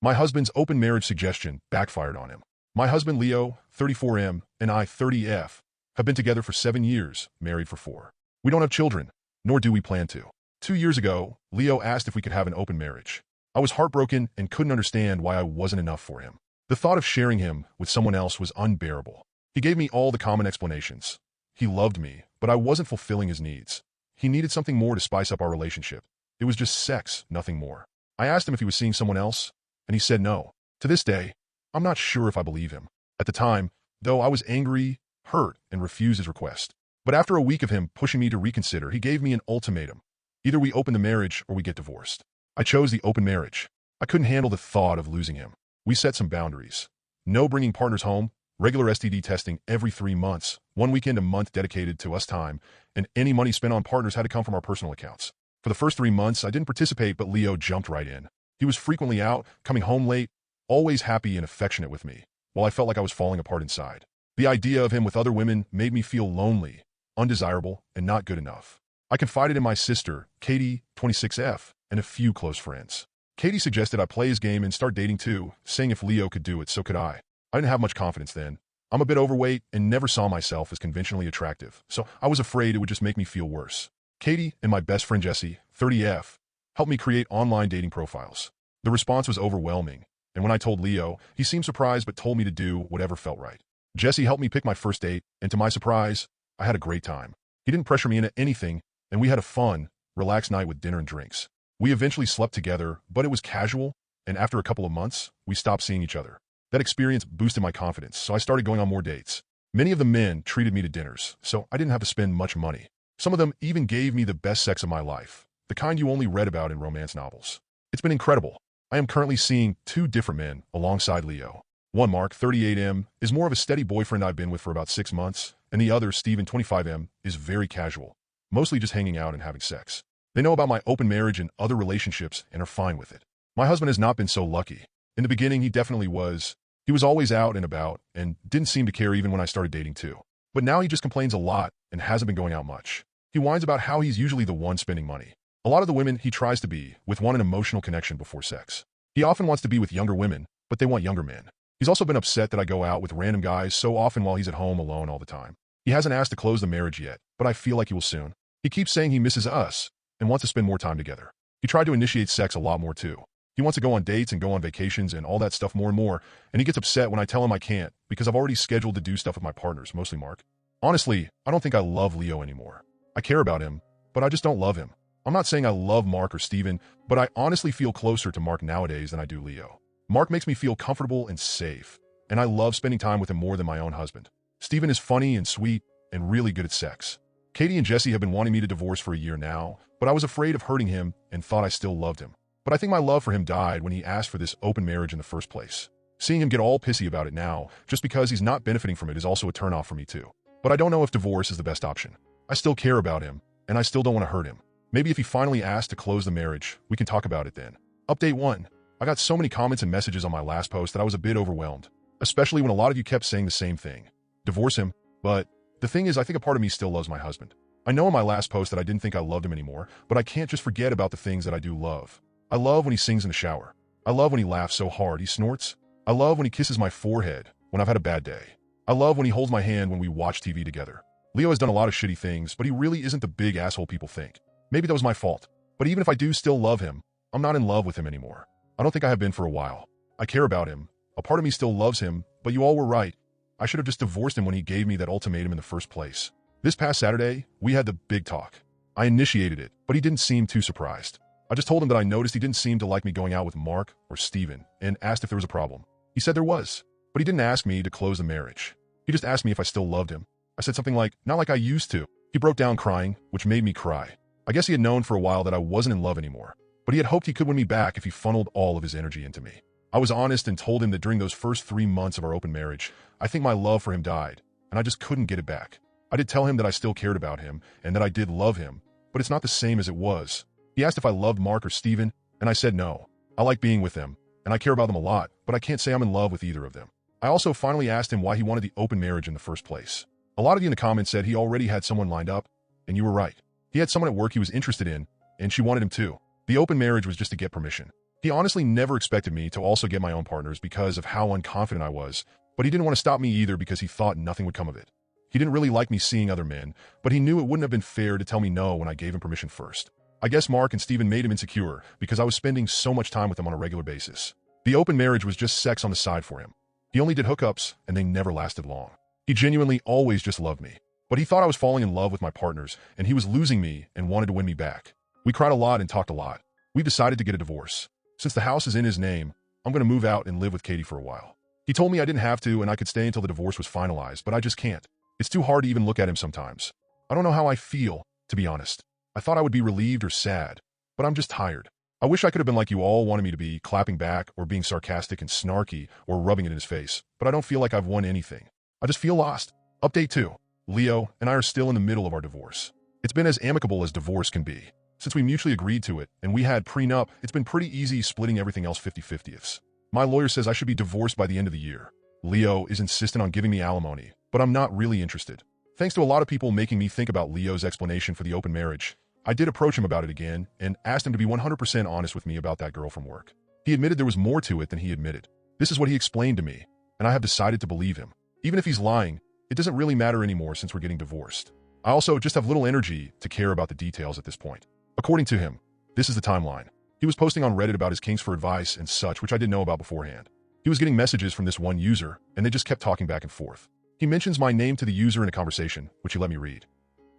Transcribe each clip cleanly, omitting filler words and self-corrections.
My husband's open marriage suggestion backfired on him. My husband Leo, 34M, and I, 30F, have been together for 7 years, married for 4. We don't have children, nor do we plan to. 2 years ago, Leo asked if we could have an open marriage. I was heartbroken and couldn't understand why I wasn't enough for him. The thought of sharing him with someone else was unbearable. He gave me all the common explanations. He loved me, but I wasn't fulfilling his needs. He needed something more to spice up our relationship. It was just sex, nothing more. I asked him if he was seeing someone else, and he said no. To this day, I'm not sure if I believe him. At the time, though, I was angry, hurt, and refused his request. But after a week of him pushing me to reconsider, he gave me an ultimatum. Either we open the marriage or we get divorced. I chose the open marriage. I couldn't handle the thought of losing him. We set some boundaries. No bringing partners home, regular STD testing every 3 months, 1 weekend a month dedicated to us time, and any money spent on partners had to come from our personal accounts. For the first 3 months, I didn't participate, but Leo jumped right in. He was frequently out, coming home late, always happy and affectionate with me, while I felt like I was falling apart inside. The idea of him with other women made me feel lonely, undesirable, and not good enough. I confided in my sister, Katie, 26F, and a few close friends. Katie suggested I play his game and start dating too, saying if Leo could do it, so could I. I didn't have much confidence then. I'm a bit overweight and never saw myself as conventionally attractive, so I was afraid it would just make me feel worse. Katie and my best friend Jesse, 30F, helped me create online dating profiles. The response was overwhelming, and when I told Leo, he seemed surprised but told me to do whatever felt right. Jesse helped me pick my first date, and to my surprise, I had a great time. He didn't pressure me into anything, and we had a fun, relaxed night with dinner and drinks. We eventually slept together, but it was casual, and after a couple of months, we stopped seeing each other. That experience boosted my confidence, so I started going on more dates. Many of the men treated me to dinners, so I didn't have to spend much money. Some of them even gave me the best sex of my life, the kind you only read about in romance novels. It's been incredible. I am currently seeing 2 different men alongside Leo. One, Mark, 38M, is more of a steady boyfriend I've been with for about 6 months, and the other, Steven, 25M, is very casual, mostly just hanging out and having sex. They know about my open marriage and other relationships and are fine with it. My husband has not been so lucky. In the beginning, he definitely was. He was always out and about and didn't seem to care even when I started dating too. But now he just complains a lot and hasn't been going out much. He whines about how he's usually the one spending money. A lot of the women he tries to be with want an emotional connection before sex. He often wants to be with younger women, but they want younger men. He's also been upset that I go out with random guys so often while he's at home alone all the time. He hasn't asked to close the marriage yet, but I feel like he will soon. He keeps saying he misses us and wants to spend more time together. He tried to initiate sex a lot more too. He wants to go on dates and go on vacations and all that stuff more and more, and he gets upset when I tell him I can't because I've already scheduled to do stuff with my partners, mostly Mark. Honestly, I don't think I love Leo anymore. I care about him, but I just don't love him. I'm not saying I love Mark or Steven, but I honestly feel closer to Mark nowadays than I do Leo. Mark makes me feel comfortable and safe, and I love spending time with him more than my own husband. Steven is funny and sweet and really good at sex. Katie and Jesse have been wanting me to divorce for a year now, but I was afraid of hurting him and thought I still loved him. But I think my love for him died when he asked for this open marriage in the first place. Seeing him get all pissy about it now, just because he's not benefiting from it, is also a turnoff for me too. But I don't know if divorce is the best option. I still care about him, and I still don't want to hurt him. Maybe if he finally asked to close the marriage, we can talk about it then. Update 1. I got so many comments and messages on my last post that I was a bit overwhelmed, especially when a lot of you kept saying the same thing. Divorce him, but the thing is, I think a part of me still loves my husband. I know in my last post that I didn't think I loved him anymore, but I can't just forget about the things that I do love. I love when he sings in the shower. I love when he laughs so hard he snorts. I love when he kisses my forehead when I've had a bad day. I love when he holds my hand when we watch TV together. Leo has done a lot of shitty things, but he really isn't the big asshole people think. Maybe that was my fault. But even if I do still love him, I'm not in love with him anymore. I don't think I have been for a while. I care about him. A part of me still loves him, but you all were right. I should have just divorced him when he gave me that ultimatum in the first place. This past Saturday, we had the big talk. I initiated it, but he didn't seem too surprised. I just told him that I noticed he didn't seem to like me going out with Mark or Steven and asked if there was a problem. He said there was, but he didn't ask me to close the marriage. He just asked me if I still loved him. I said something like, not like I used to. He broke down crying, which made me cry. I guess he had known for a while that I wasn't in love anymore, but he had hoped he could win me back if he funneled all of his energy into me. I was honest and told him that during those first 3 months of our open marriage, I think my love for him died, and I just couldn't get it back. I did tell him that I still cared about him and that I did love him, but it's not the same as it was. He asked if I loved Mark or Steven, and I said no. I like being with them, and I care about them a lot, but I can't say I'm in love with either of them. I also finally asked him why he wanted the open marriage in the first place. A lot of you in the comments said he already had someone lined up, and you were right. He had someone at work he was interested in, and she wanted him too. The open marriage was just to get permission. He honestly never expected me to also get my own partners because of how unconfident I was, but he didn't want to stop me either because he thought nothing would come of it. He didn't really like me seeing other men, but he knew it wouldn't have been fair to tell me no when I gave him permission first. I guess Mark and Steven made him insecure because I was spending so much time with them on a regular basis. The open marriage was just sex on the side for him. He only did hookups, and they never lasted long. He genuinely always just loved me. But he thought I was falling in love with my partners, and he was losing me and wanted to win me back. We cried a lot and talked a lot. We decided to get a divorce. Since the house is in his name, I'm going to move out and live with Katie for a while. He told me I didn't have to and I could stay until the divorce was finalized, but I just can't. It's too hard to even look at him sometimes. I don't know how I feel, to be honest. I thought I would be relieved or sad, but I'm just tired. I wish I could have been like you all wanted me to be, clapping back or being sarcastic and snarky or rubbing it in his face, but I don't feel like I've won anything. I just feel lost. Update 2. Leo and I are still in the middle of our divorce. It's been as amicable as divorce can be. Since we mutually agreed to it and we had prenup, it's been pretty easy splitting everything else 50-50. My lawyer says I should be divorced by the end of the year. Leo is insistent on giving me alimony, but I'm not really interested. Thanks to a lot of people making me think about Leo's explanation for the open marriage, I did approach him about it again and asked him to be 100% honest with me about that girl from work. He admitted there was more to it than he admitted. This is what he explained to me, and I have decided to believe him. Even if he's lying, it doesn't really matter anymore since we're getting divorced. I also just have little energy to care about the details at this point. According to him, this is the timeline. He was posting on Reddit about his kinks for advice and such, which I didn't know about beforehand. He was getting messages from this one user, and they just kept talking back and forth. He mentions my name to the user in a conversation, which he let me read.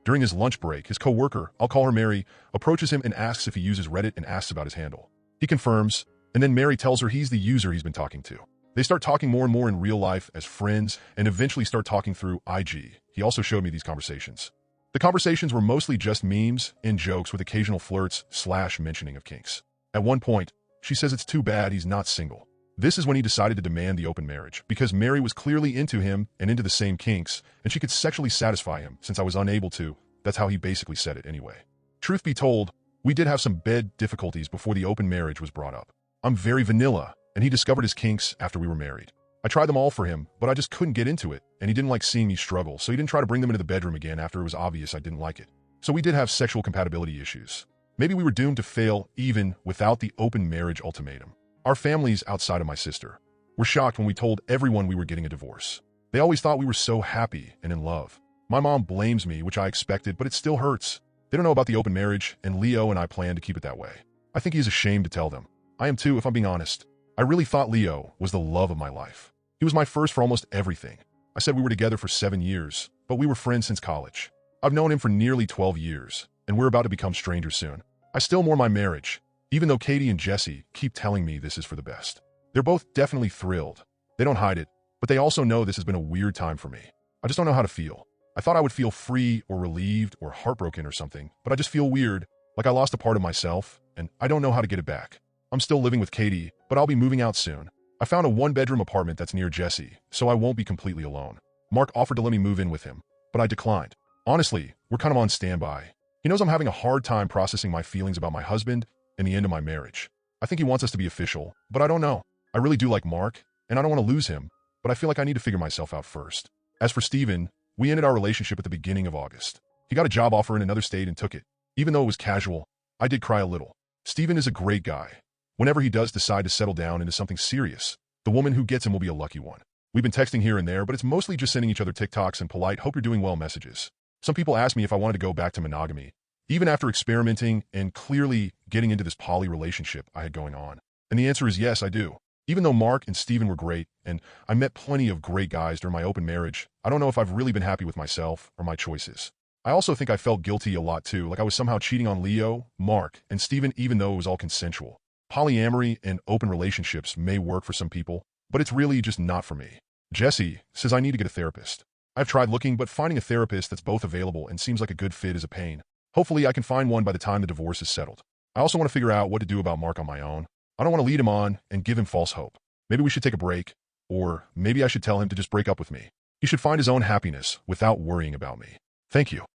During his lunch break, his co-worker, I'll call her Mary, approaches him and asks if he uses Reddit and asks about his handle. He confirms, and then Mary tells her he's the user he's been talking to. They start talking more and more in real life as friends and eventually start talking through IG. He also showed me these conversations. The conversations were mostly just memes and jokes with occasional flirts / mentioning of kinks. At one point, she says it's too bad he's not single. This is when he decided to demand the open marriage, because Mary was clearly into him and into the same kinks, and she could sexually satisfy him since I was unable to. That's how he basically said it anyway. Truth be told, we did have some bed difficulties before the open marriage was brought up. I'm very vanilla, and he discovered his kinks after we were married. I tried them all for him, but I just couldn't get into it, and he didn't like seeing me struggle, so he didn't try to bring them into the bedroom again after it was obvious I didn't like it. So we did have sexual compatibility issues. Maybe we were doomed to fail even without the open marriage ultimatum. Our families, outside of my sister, were shocked when we told everyone we were getting a divorce. They always thought we were so happy and in love. My mom blames me, which I expected, but it still hurts. They don't know about the open marriage, and Leo and I plan to keep it that way. I think he's ashamed to tell them. I am too, if I'm being honest. I really thought Leo was the love of my life. He was my first for almost everything. I said we were together for 7 years, but we were friends since college. I've known him for nearly 12 years, and we're about to become strangers soon. I still mourn my marriage, even though Katie and Jesse keep telling me this is for the best. They're both definitely thrilled. They don't hide it, but they also know this has been a weird time for me. I just don't know how to feel. I thought I would feel free or relieved or heartbroken or something, but I just feel weird, like I lost a part of myself, and I don't know how to get it back. I'm still living with Katie, but I'll be moving out soon. I found a 1-bedroom apartment that's near Jesse, so I won't be completely alone. Mark offered to let me move in with him, but I declined. Honestly, we're kind of on standby. He knows I'm having a hard time processing my feelings about my husband and the end of my marriage. I think he wants us to be official, but I don't know. I really do like Mark, and I don't want to lose him, but I feel like I need to figure myself out first. As for Steven, we ended our relationship at the beginning of August. He got a job offer in another state and took it. Even though it was casual, I did cry a little. Steven is a great guy. Whenever he does decide to settle down into something serious, the woman who gets him will be a lucky one. We've been texting here and there, but it's mostly just sending each other TikToks and polite "hope you're doing well" messages. Some people ask me if I wanted to go back to monogamy, even after experimenting and clearly getting into this poly relationship I had going on. And the answer is yes, I do. Even though Mark and Steven were great, and I met plenty of great guys during my open marriage, I don't know if I've really been happy with myself or my choices. I also think I felt guilty a lot too, like I was somehow cheating on Leo, Mark, and Steven even though it was all consensual. Polyamory and open relationships may work for some people, but it's really just not for me. Jesse says I need to get a therapist. I've tried looking, but finding a therapist that's both available and seems like a good fit is a pain. Hopefully I can find one by the time the divorce is settled. I also want to figure out what to do about Mark on my own. I don't want to lead him on and give him false hope. Maybe we should take a break, or maybe I should tell him to just break up with me. He should find his own happiness without worrying about me. Thank you.